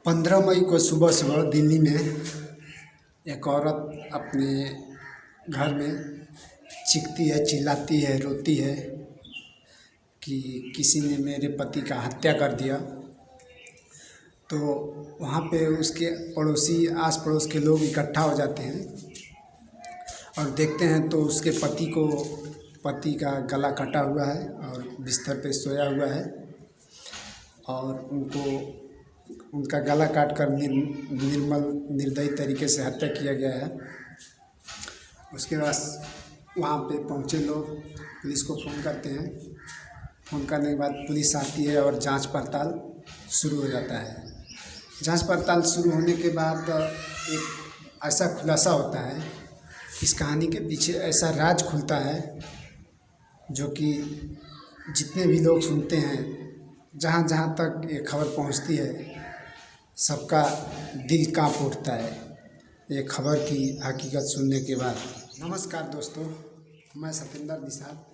15 मई को सुबह सुबह दिल्ली में एक औरत अपने घर में चीखती है, चिल्लाती है, रोती है कि किसी ने मेरे पति का हत्या कर दिया। तो वहाँ पे उसके पड़ोसी, आस पड़ोस के लोग इकट्ठा हो जाते हैं और देखते हैं तो उसके पति का गला कटा हुआ है और बिस्तर पे सोया हुआ है और उनका गला काट कर निर्दयी तरीके से हत्या किया गया है। उसके बाद वहाँ पे पहुँचे लोग पुलिस को फ़ोन करते हैं। फ़ोन करने के बाद पुलिस आती है और जांच पड़ताल शुरू हो जाता है। जांच पड़ताल शुरू होने के बाद एक ऐसा खुलासा होता है, इस कहानी के पीछे ऐसा राज खुलता है जो कि जितने भी लोग सुनते हैं, जहाँ जहाँ तक ये खबर पहुँचती है, सबका दिल काँप उठता है ये खबर की हकीकत सुनने के बाद। नमस्कार दोस्तों, मैं सतेंद्र निषाद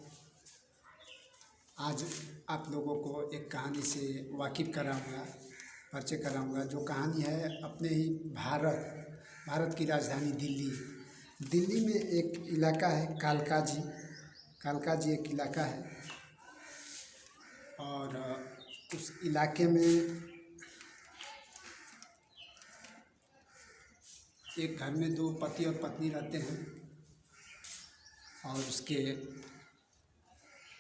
आज आप लोगों को एक कहानी से वाकिफ़ कराऊंगा, परिचय कराऊंगा। जो कहानी है अपने ही भारत की राजधानी दिल्ली में एक इलाका है कालकाजी एक इलाका है और उस इलाके में एक घर में दो पति और पत्नी रहते हैं और उसके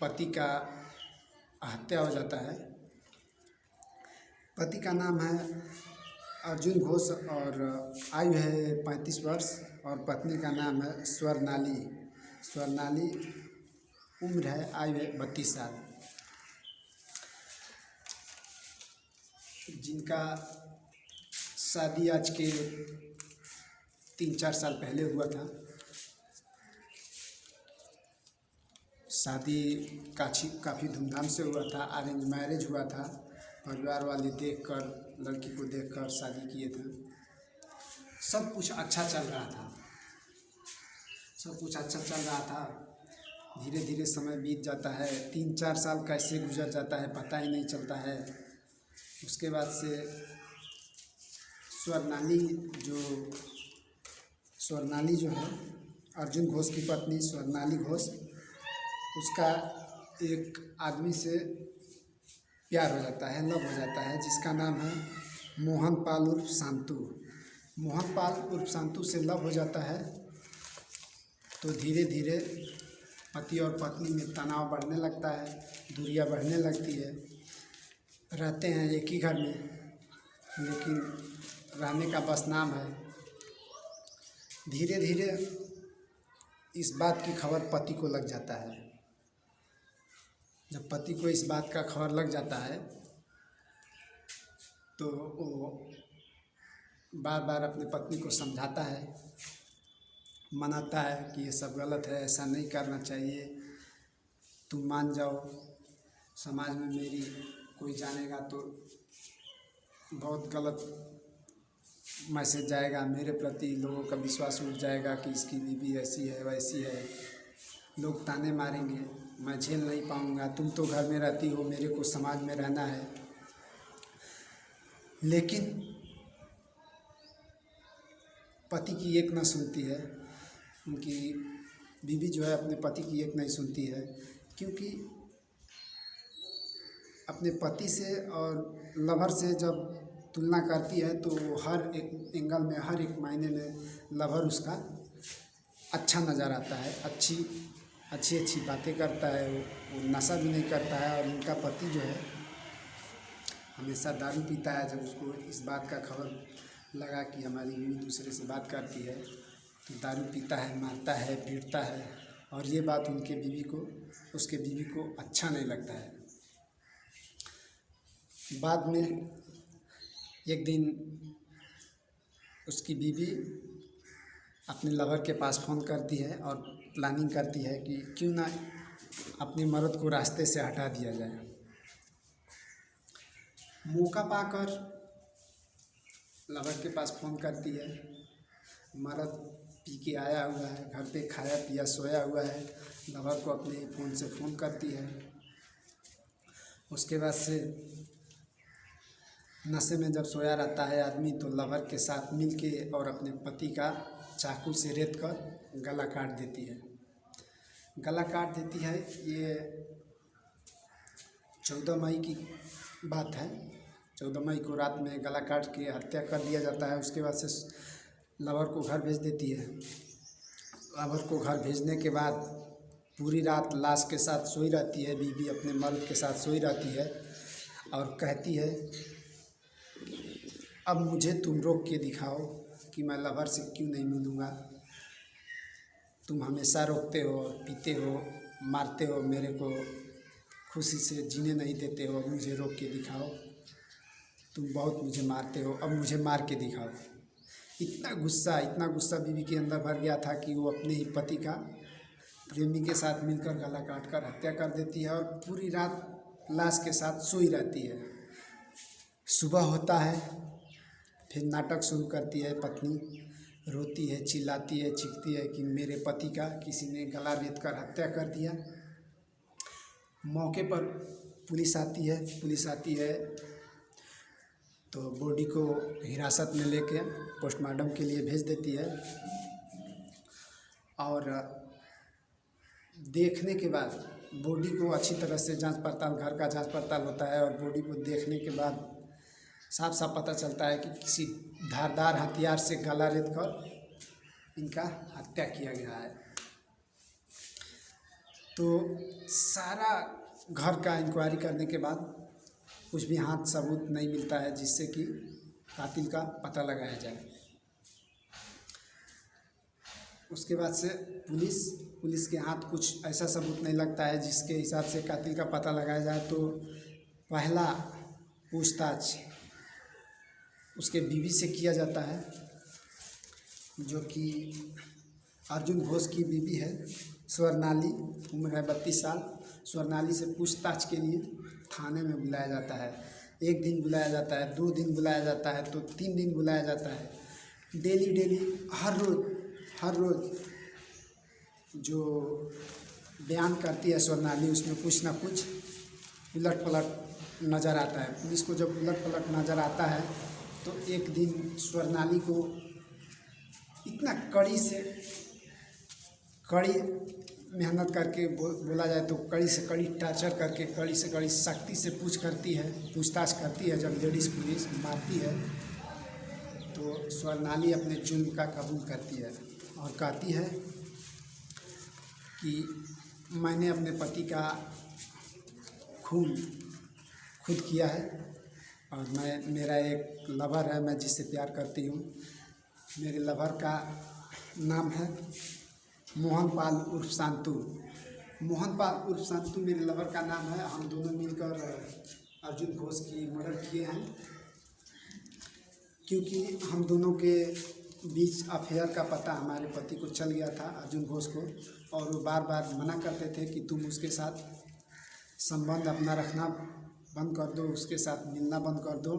पति का हत्या हो जाता है। पति का नाम है अर्जुन घोष और आयु है 35 वर्ष और पत्नी का नाम है स्वर्णाली उम्र है, आयु है 32 साल। जिनका शादी आज के 3-4 साल पहले हुआ था। शादी काफ़ी धूमधाम से हुआ था, अरेंज मैरिज हुआ था। परिवार वाले लड़की को देखकर शादी किए थे। सब कुछ अच्छा चल रहा था। धीरे धीरे समय बीत जाता है, 3-4 साल कैसे गुजर जाता है पता ही नहीं चलता है। उसके बाद से स्वर्णाली जो है, अर्जुन घोष की पत्नी स्वर्णाली घोष, उसका एक आदमी से प्यार हो जाता है, लव हो जाता है, जिसका नाम है मोहन पाल उर्फ शांतु से लव हो जाता है। तो धीरे धीरे पति और पत्नी में तनाव बढ़ने लगता है, दूरियां बढ़ने लगती है। रहते हैं एक ही घर में, लेकिन रहने का बस नाम है। धीरे धीरे इस बात की खबर पति को लग जाता है। जब पति को इस बात का खबर लग जाता है तो वो बार बार अपनी पत्नी को समझाता है, मनाता है कि ये सब गलत है, ऐसा नहीं करना चाहिए, तुम मान जाओ। समाज में मेरी कोई जानेगा तो बहुत गलत मैसेज जाएगा मेरे प्रति, लोगों का विश्वास उठ जाएगा कि इसकी बीवी ऐसी है वैसी है, लोग ताने मारेंगे, मैं झेल नहीं पाऊँगा। तुम तो घर में रहती हो, मेरे को समाज में रहना है। लेकिन पति की एक न सुनती है, उनकी बीवी जो है अपने पति की एक नहीं सुनती है, क्योंकि अपने पति से और लवर से जब तुलना करती है तो हर एक एंगल में, हर एक मायने में लवर उसका अच्छा नज़र आता है। अच्छी बातें करता है, वो नशा भी नहीं करता है। और उनका पति जो है हमेशा दारू पीता है। जब उसको इस बात का खबर लगा कि हमारी बीवी दूसरे से बात करती है तो दारू पीता है, मारता है, पीटता है, और ये बात उसके बीवी को अच्छा नहीं लगता है। बाद में एक दिन उसकी बीवी अपने लवर के पास फ़ोन करती है और प्लानिंग करती है कि क्यों ना अपने मर्द को रास्ते से हटा दिया जाए। मौका पाकर लवर के पास फ़ोन करती है। मर्द पी के आया हुआ है, घर पे खाया पिया सोया हुआ है। लवर को अपने फ़ोन से फ़ोन करती है। उसके बाद से नशे में जब सोया रहता है आदमी तो लवर के साथ मिल के और अपने पति का चाकू से रेत कर गला काट देती है। गला काट देती है। ये 14 मई की बात है। 14 मई को रात में गला काट के हत्या कर दिया जाता है। उसके बाद से लवर को घर भेज देती है। लवर को घर भेजने के बाद पूरी रात लाश के साथ सोई रहती है। बीवी अपने मर्द के साथ सोई रहती है और कहती है, अब मुझे तुम रोक के दिखाओ कि मैं लवर से क्यों नहीं मिलूँगा। तुम हमेशा रोकते हो, पीते हो, मारते हो, मेरे को खुशी से जीने नहीं देते हो। अब मुझे रोक के दिखाओ। तुम बहुत मुझे मारते हो, अब मुझे मार के दिखाओ। इतना गुस्सा बीवी के अंदर भर गया था कि वो अपने ही पति का प्रेमी के साथ मिलकर गला काट कर हत्या कर देती है और पूरी रात लाश के साथ सोई रहती है। सुबह होता है, फिर नाटक शुरू करती है। पत्नी रोती है, चिल्लाती है, चीखती है कि मेरे पति का किसी ने गला रेत कर हत्या कर दिया। मौके पर पुलिस आती है तो बॉडी को हिरासत में लेके पोस्टमार्टम के लिए भेज देती है। और देखने के बाद बॉडी को अच्छी तरह से जांच पड़ताल, घर का जांच पड़ताल होता है और बॉडी को देखने के बाद साफ साफ पता चलता है कि किसी धारदार हथियार से गला रेत कर इनका हत्या किया गया है। तो सारा घर का इंक्वायरी करने के बाद कुछ भी हाथ सबूत नहीं मिलता है जिससे कि कातिल का पता लगाया जाए। उसके बाद से पुलिस के हाथ कुछ ऐसा सबूत नहीं लगता है जिसके हिसाब से कातिल का पता लगाया जाए। तो पहला पूछताछ उसके बीवी से किया जाता है, जो कि अर्जुन घोष की बीवी है, स्वर्णाली। उम्र है 32 साल। स्वर्णाली से पूछताछ के लिए थाने में बुलाया जाता है। 1 दिन बुलाया जाता है, 2 दिन बुलाया जाता है, तो 3 दिन बुलाया जाता है। डेली हर रोज़ जो बयान करती है स्वर्णाली, उसमें कुछ ना कुछ उलट पलट नज़र आता है। पुलिस को जब उलट पलट नज़र आता है तो एक दिन स्वर्णाली को इतना कड़ी मेहनत करके बोला जाए तो कड़ी से कड़ी टार्चर करके, कड़ी से कड़ी सख्ती से पूछताछ करती है। जब लेडीज़ पुलिस मारती है तो स्वर्णाली अपने जुर्म का कबूल करती है और कहती है कि मैंने अपने पति का खून खुद किया है और मेरा एक लवर है, मैं जिससे प्यार करती हूँ। मेरे लवर का नाम है मोहनपाल उर्फ शांतु। मोहनपाल उर्फ शांतु मेरे लवर का नाम है। हम दोनों मिलकर अर्जुन घोष की मर्डर किए हैं, क्योंकि हम दोनों के बीच अफेयर का पता हमारे पति को चल गया था, अर्जुन घोष को, और वो बार बार मना करते थे कि तुम उसके साथ संबंध अपना रखना बंद कर दो, उसके साथ मिलना बंद कर दो।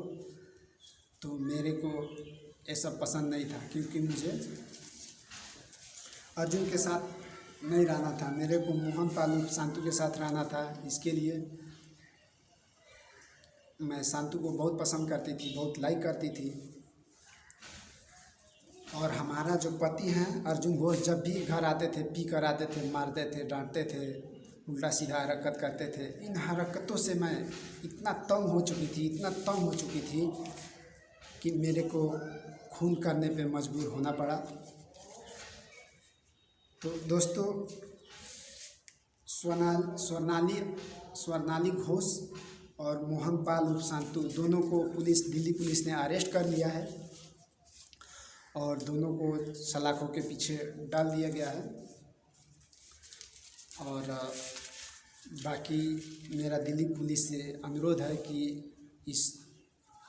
तो मेरे को ये सब पसंद नहीं था, क्योंकि मुझे अर्जुन के साथ नहीं रहना था, मेरे को मोहनपाल शांतु के साथ रहना था। इसके लिए मैं शांतु को बहुत पसंद करती थी, बहुत लाइक करती थी। और हमारा जो पति हैं अर्जुन घोष, जब भी घर आते थे पी कर आते थे, मारते थे, डांटते थे, उल्टा सीधा हरकत करते थे। इन हरकतों से मैं इतना तंग हो चुकी थी कि मेरे को खून करने पे मजबूर होना पड़ा। तो दोस्तों, स्वर्णाली घोष और मोहनपाल उर्फ शांतु दोनों को दिल्ली पुलिस ने अरेस्ट कर लिया है और दोनों को सलाखों के पीछे डाल दिया गया है। और बाकी मेरा दिल्ली पुलिस से अनुरोध है कि इस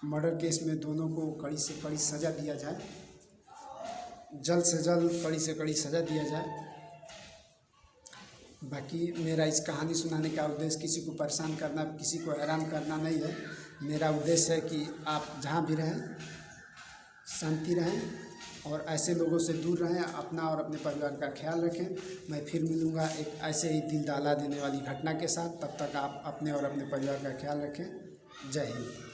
मर्डर केस में दोनों को कड़ी से कड़ी सज़ा दिया जाए, जल्द से जल्द कड़ी से कड़ी सज़ा दिया जाए। बाकी मेरा इस कहानी सुनाने का उद्देश्य किसी को परेशान करना, किसी को हैरान करना नहीं है। मेरा उद्देश्य है कि आप जहाँ भी रहें शांति रहें और ऐसे लोगों से दूर रहें, अपना और अपने परिवार का ख्याल रखें। मैं फिर मिलूँगा एक ऐसे ही दिल दहला देने वाली घटना के साथ। तब तक आप अपने और अपने परिवार का ख्याल रखें। जय हिंद।